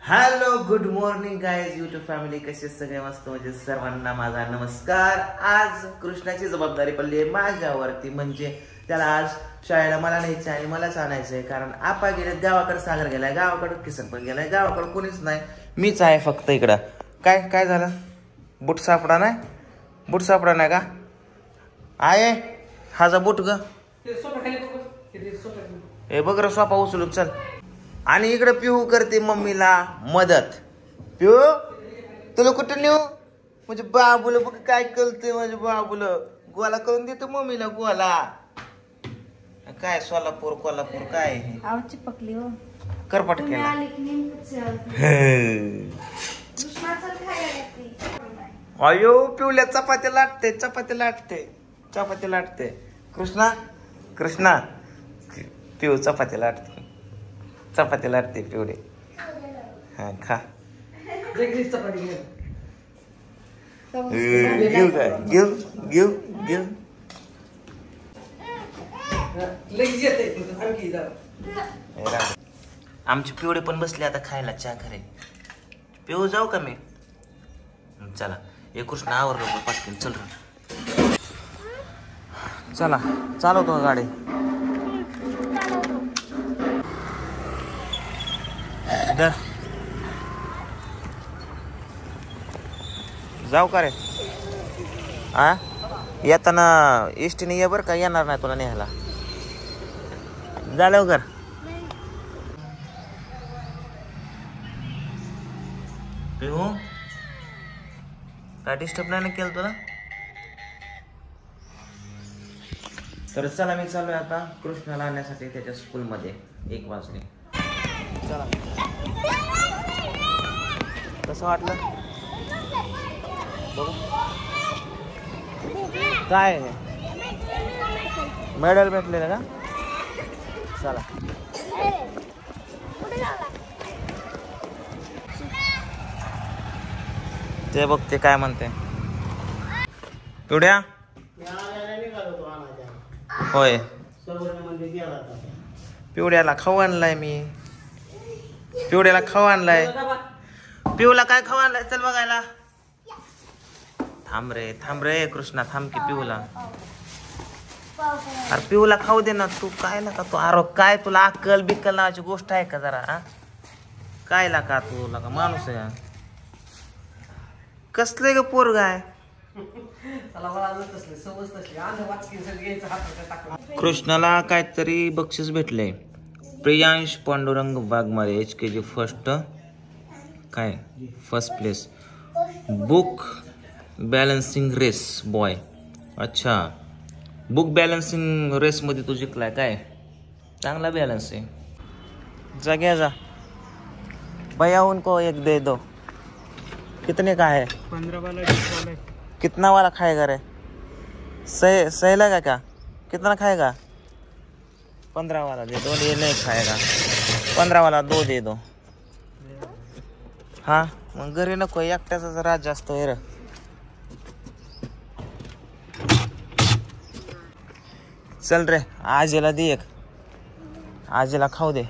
Hello good morning guys YouTube family, कसे सगळे मस्त म्हणजे सर्वांना माझा नमस्कार। आज कृष्णाची जबाबदारी पडली आहे माझ्यावरती, म्हणजे त्याला आज शाळेला मला न्यायचं आणि मलाच आणायचं आहे, कारण आपा गेले गावाकडे, सागर गेलाय गावाकडे, किसन पण गेलाय गावाकडे, कोणीच नाही, मीच आहे फक्त इकडं। काय काय झालं? बूट सापडा नाही? बूट सापडा नाही का? आहे हाजा बूट ग, हे बघ रे सोपा उचलून चल। आणि इकडे पिऊ करते मम्मीला मदत। पिऊ तुला कुठं नेऊ? म्हणजे बाबूला बघ काय करते, म्हणजे बाबूला गोला करून देतो मम्मीला गोला। काय सोलापूर कोल्हापूर काय चिपकली हो, करपट केला। अयो पिवल्या चपात्या लाटते, चपात्या लाटते, चपात्या लाटते। कृष्णा कृष्णा पिऊ चपात्या लाटते, चपाती लाटते पिवडे। हा खा, घेऊ काय, घेऊ घेऊ घेऊ। आमचे पिवडे पण बसले आता खायला चहा करे। पिऊ जाऊ का मी? चला हे कृष्ण आवरलो पटकन चल रे, चला चालवतो गाडी। जाऊ का रे? आ येताना एसटीने ये बरं का, येणार नाही तुला न्यायला। झालं घर पिहू, काय डिस्टर्ब नाही केलं तुला? तर चला मी चालूय आता कृष्णाला आणण्यासाठी त्याच्या स्कूलमध्ये, 1 वाजले। चला कसं वाटलं बघू? काय मेडल भेटलेलं का? चला ते बघ ते काय म्हणते। पिवड्या होय, पिवड्याला खाऊ आणलाय मी, पिवड्याला खाऊ आणलाय। पिऊला काय खाऊ आणलाय चल बघायला। थांब रे कृष्णा, थांब की पिऊला, अरे पिऊला खाऊ दे ना तू। काय नका तू, अरे काय तुला अक्कल बिक्कल नावाची गोष्ट आहे का जरा? काय लाका तुला का माणूस आहे? कसले ग पोरग आहे? कृष्णाला काहीतरी बक्षीस भेटले। प्रियांश पांडुरंग वाघमारे HKG फर्स्ट, काय first place, book balancing race boy. अच्छा, बुक बॅलन्सिंग रेस मध्ये तू जिंकलाय काय? चांगला बॅलन्स आहे। जगह जा भैया, उनको 1 दे दो। कितने का है? 15 वाला 20 वाला। कितना वाला खाएगा रे? सही लगा क्या? कितना खाएगा? 15 वाला दे दो, ये नहीं खाएगा। 15 वाला 2 दे दो। हाँ मग घरी नको, एकट्याचा राज जास्त आहे रे। चल रे आजीला दे एक, आजीला खाऊ दे।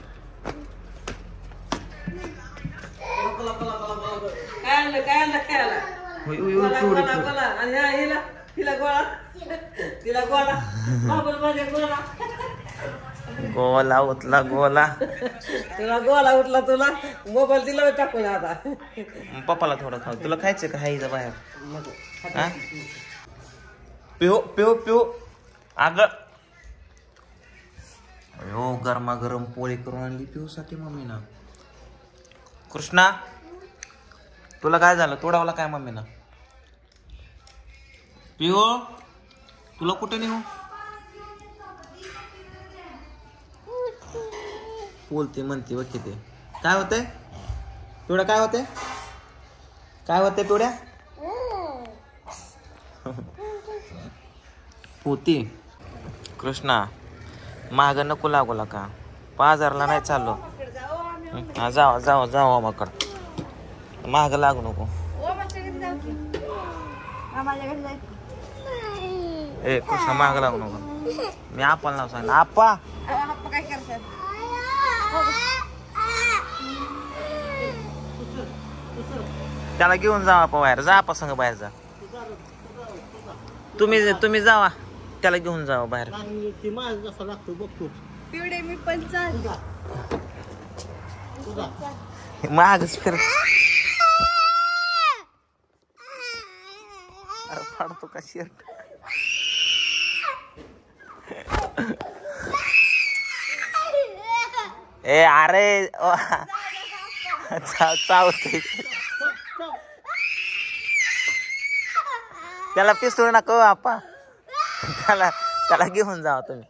गोला उतला गोला, तुला गोला उठला, तुला मोबाईल दिला टाकून आता। पप्पाला थोडं खाऊ, तुला खायचं का? हायचं बाहेर पिऊ पिऊ पिऊ। अग हो, गरमागरम पोळी करून आणली पिऊसाठी मम्मीनं। कृष्णा तुला काय झालं? तोडावला काय मम्मीनं? पिऊ तुला कुठे नेऊ? बोलते म्हणते बघ किती। काय होतंय पिवड्या? काय होतंय? काय होतंय पिवड्या? पोती कृष्णा माग नको लागूला का? बाजारला नाही चाललो। जावा जावा जावा माकड, माग लागू नको। ए कृष्णा माग लागू नको, मी आपाला नाव सांगितलं। आपा काय करतात? त्याला घेऊन जावा आपा बाहेर जा आपा संग बाहेर जा तुम्ही जावा त्याला घेऊन जावा बाहेर पिवडे मी पण चाल मागच फिर अरे फाडतो का शर्ट ए अरे चावते त्याला पिस्तूल नको आपा त्याला घेऊन जावा तुम्ही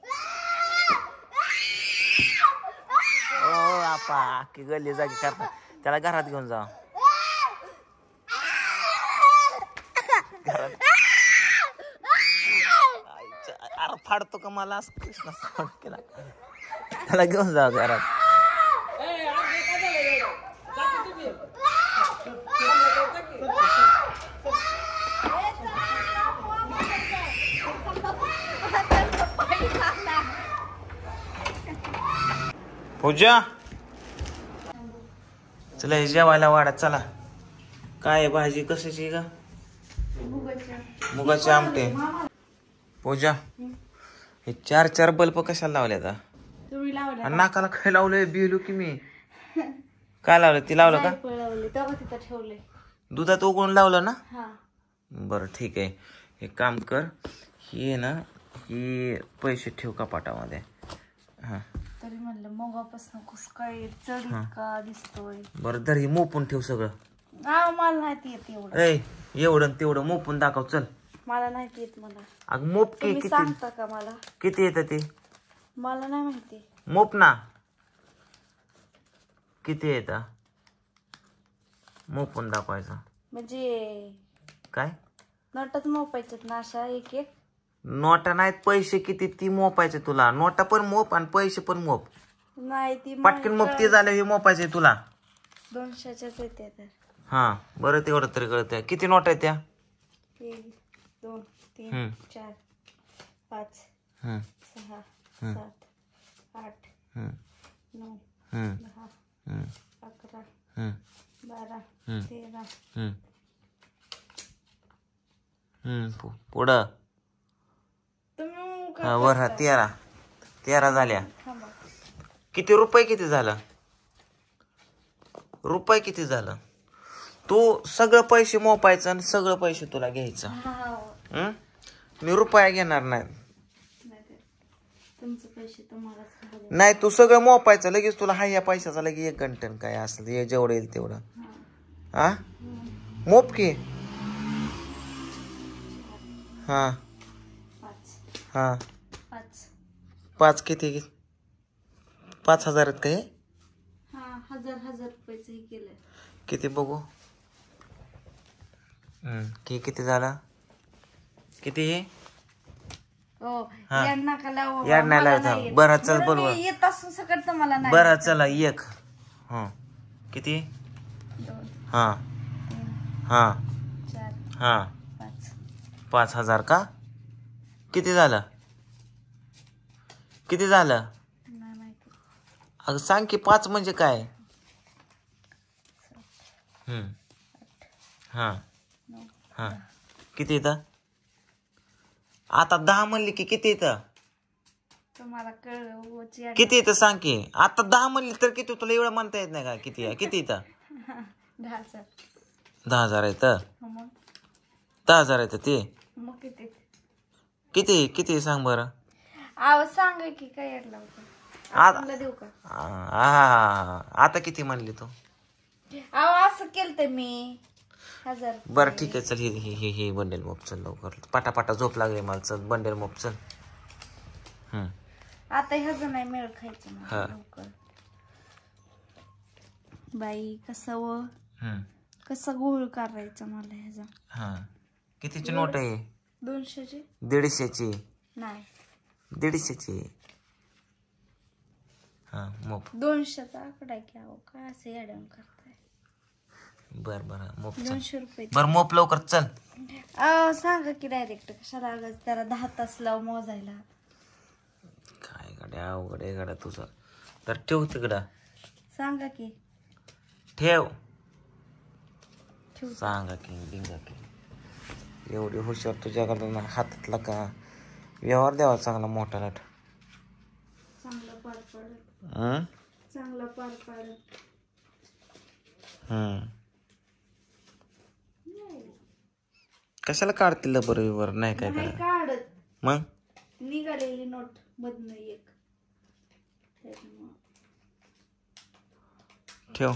ओ आपा की गल्ली जागी करता त्याला घरात घेऊन जावा अरे फाडतो का मला कृष्णा केला त्याला घेऊन जावा घरात पूजा चला हे जेवायला वाढा चला काय भाजी कशाची का मुगाचे आमटे पूजा हे 4 बल्ब कशाला लावले आता नाकाला काय लावलंय बिलू की मी काय लावलं ती लावलं का दुधात उगवून लावलं ना बरं ठीक आहे एक काम कर ही ना ही पैसे ठेव कपाटामध्ये हा तरी म्हणलं मगापासून कस काय चढ का दिसतोय बरं तर ही मोपून ठेव सगळं मला नाही येत एवढं एवढं तेवढं मोपून दाखव चल मला नाही येत मला अग मोप तुम्ही सांगता का मला किती येतं ते मला नाही माहिती मोप ना किती येतं मोपून दाखवायचं म्हणजे काय नटच मोपायच्यात ना अशा एक एक नोटा नाहीत पैसे किती ती मोपायचे तुला नोटा पण मोप आणि पैसे पण मोप नाही ती पटकन मोपती झाले हे मोपायचे तुला 200च्याच येते तर हा बरं तेवढं तरी कळतंय किती नोट आहे त्या 1 2 3 4 5 6 7 8 9 10 11 12 13 पुढं तुम्ही बरं 13 झाल्या किती रुपये किती झालं रुपये किती झालं तू सगळं पैसे मोपायचं आणि सगळं पैसे तुला घ्यायचं मी रुपया घेणार नाही तुमचे पैसे तुम्हालाच नाही तू सगळं मोपायचं लगेच तुला हा या पैशाचा लगेच 1 घंटन काय असलं हे जेवढं येईल तेवढं हा मोप की हा 5 किती 5,000 आहेत काय हजार रुपयाचं केलंय किती बघू किती झाला किती हे याड नाही लावत बरं चल बोल येत असून सकट मला नाही बरं चला 1 किती 2 हा 4 5,000 का किती झालं नाही माहिती अगं सांग की 5 म्हणजे काय किती येतं आता 10 म्हणली की किती येतं तुम्हाला कळलं किती येतं सांग की आता 10 म्हणली तर किती तुला एवढं म्हणता येत नाही का किती येतं 10,000 10,000 येतं मग 10,000 येतं ते मग किती सांग बरं सांगा की काय लावतो देऊ का आता किती म्हणली तू असं केलं मी 1000 बरं ठीक आहे चल हे बंडेल मोप चल लवकर पाटा झोप लागले मला चल बंडेल मोप चल आता ह्याचं नाही मेळ खायचं मला लवकर बाई कसं गोळ करायचं मला ह्याचा कितीची नोट आहे 200ची 150ची नाही 150ची मोप 200चा आकडा की अहो काय असं येडण करताय बरं मोप 200 रुपये बरं मोप लवकर चल सांगा की डायरेक्ट कशाला आगाच त्याला 10 तास लाव मोजायला काय गाड्या अवघड आहे गाड्या तुझं तर ठेव तिकडं सांगा की ठेव ठेवते. सांगा की लिंगा की एवढी हुशार तुझ्याकडं हातातला का व्यवहार द्यावा चांगला मोठा लाट. चांगला पार पाडत. हं? चांगला पार पाडत. कशाला काढतील बरोबर नाही काय नाही करा काढत. मग निघालेली नोट मधनं एक. त्याच्यामुळं ठेव.